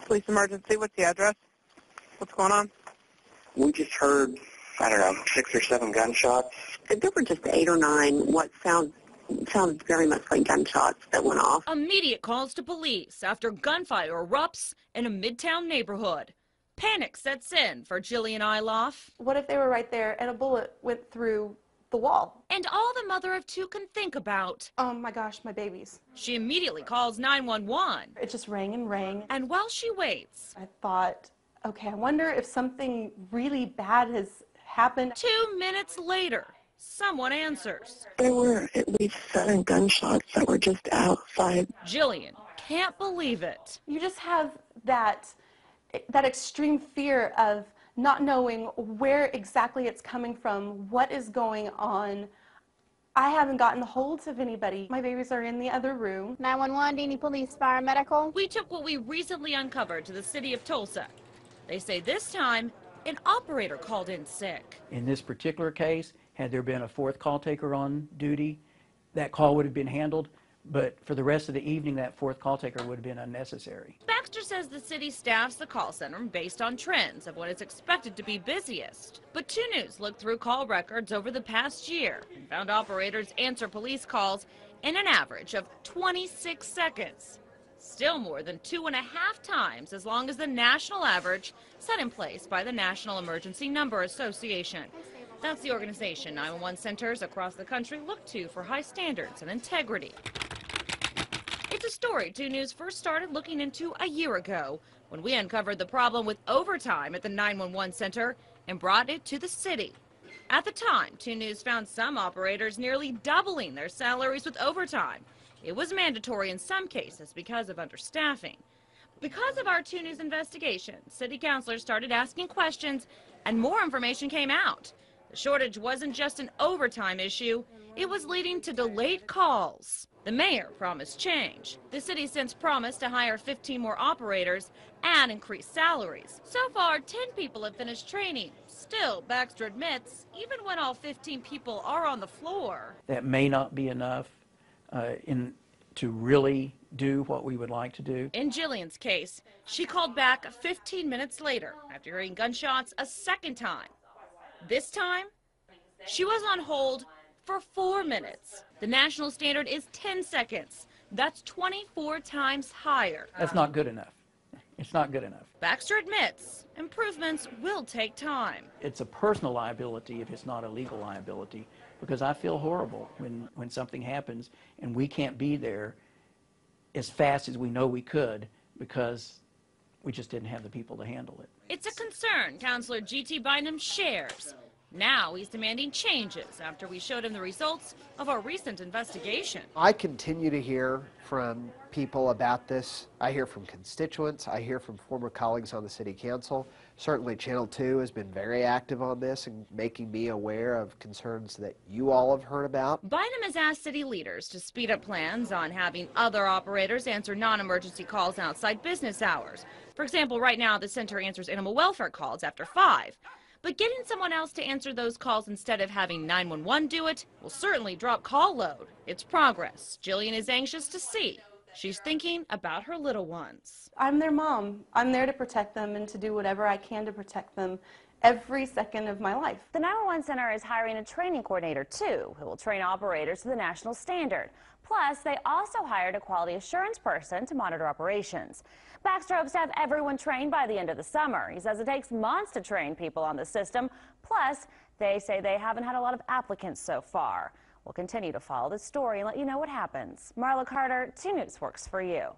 Police emergency. What's the address? What's going on? We just heard, I don't know, 6 or 7 gunshots. There were just 8 or 9 what sounded very much like gunshots that went off. Immediate calls to police after gunfire erupts in a Midtown neighborhood. Panic sets in for Jillian Iloff. What if they were right there and a bullet went through the wall? And all the mother of 2 can think about. Oh my gosh, my babies. She immediately calls 911. It just rang and rang. And while she waits, I thought, okay, I wonder if something really bad has happened. 2 minutes later, someone answers. There were at least 7 gunshots that were just outside. Jillian can't believe it. You just have that extreme fear of not knowing where exactly it's coming from, what is going on. I haven't gotten the hold of anybody. My babies are in the other room. 911, do you need police, fire, medical? We took what we recently uncovered to the city of Tulsa. They say this time, an operator called in sick. In this particular case, had there been a 4th call taker on duty, that call would have been handled, but for the rest of the evening, that 4th call taker would have been unnecessary. Baxter says the city staffs the call center based on trends of when it's expected to be busiest. But 2 News looked through call records over the past year and found operators answer police calls in an average of 26 seconds. Still more than 2.5 times as long as the national average set in place by the National Emergency Number Association. That's the organization 911 centers across the country look to for high standards and integrity. It's a story 2 News first started looking into a year ago when we uncovered the problem with overtime at the 911 center and brought it to the city. At the time, 2 News found some operators nearly doubling their salaries with overtime. It was mandatory in some cases because of understaffing. Because of our 2 News investigation, city councilors started asking questions and more information came out. The shortage wasn't just an overtime issue, it was leading to delayed calls. The mayor promised change. The city since promised to hire 15 more operators and increase salaries. So far, 10 people have finished training. Still, Baxter admits, even when all 15 people are on the floor, That may not be enough to really do what we would like to do. In Jillian's case, she called back 15 minutes later after hearing gunshots a second time. This time, she was on hold for 4 minutes. The national standard is 10 seconds. That's 24 times higher. That's not good enough. It's not good enough. Baxter admits improvements will take time. It's a personal liability if it's not a legal liability, because I feel horrible when something happens and we can't be there as fast as we know we could because we just didn't have the people to handle it. It's a concern Councilor G.T. Bynum shares. Now he's demanding changes after we showed him the results of our recent investigation. I continue to hear from people about this. I hear from constituents. I hear from former colleagues on the city council. Certainly Channel 2 has been very active on this and making me aware of concerns that you all have heard about. Bynum has asked city leaders to speed up plans on having other operators answer non-emergency calls outside business hours. For example, right now the center answers animal welfare calls after 5. But getting someone else to answer those calls instead of having 911 do it will certainly drop call load. It's progress Jillian is anxious to see. She's thinking about her little ones. I'm their mom. I'm there to protect them and to do whatever I can to protect them every second of my life. The 911 Center is hiring a training coordinator, too, who will train operators to the national standard. Plus, they also hired a quality assurance person to monitor operations. Baxter hopes to have everyone trained by the end of the summer. He says it takes months to train people on the system. Plus, they say they haven't had a lot of applicants so far. We'll continue to follow this story and let you know what happens. Marla Carter, 2 News works for you.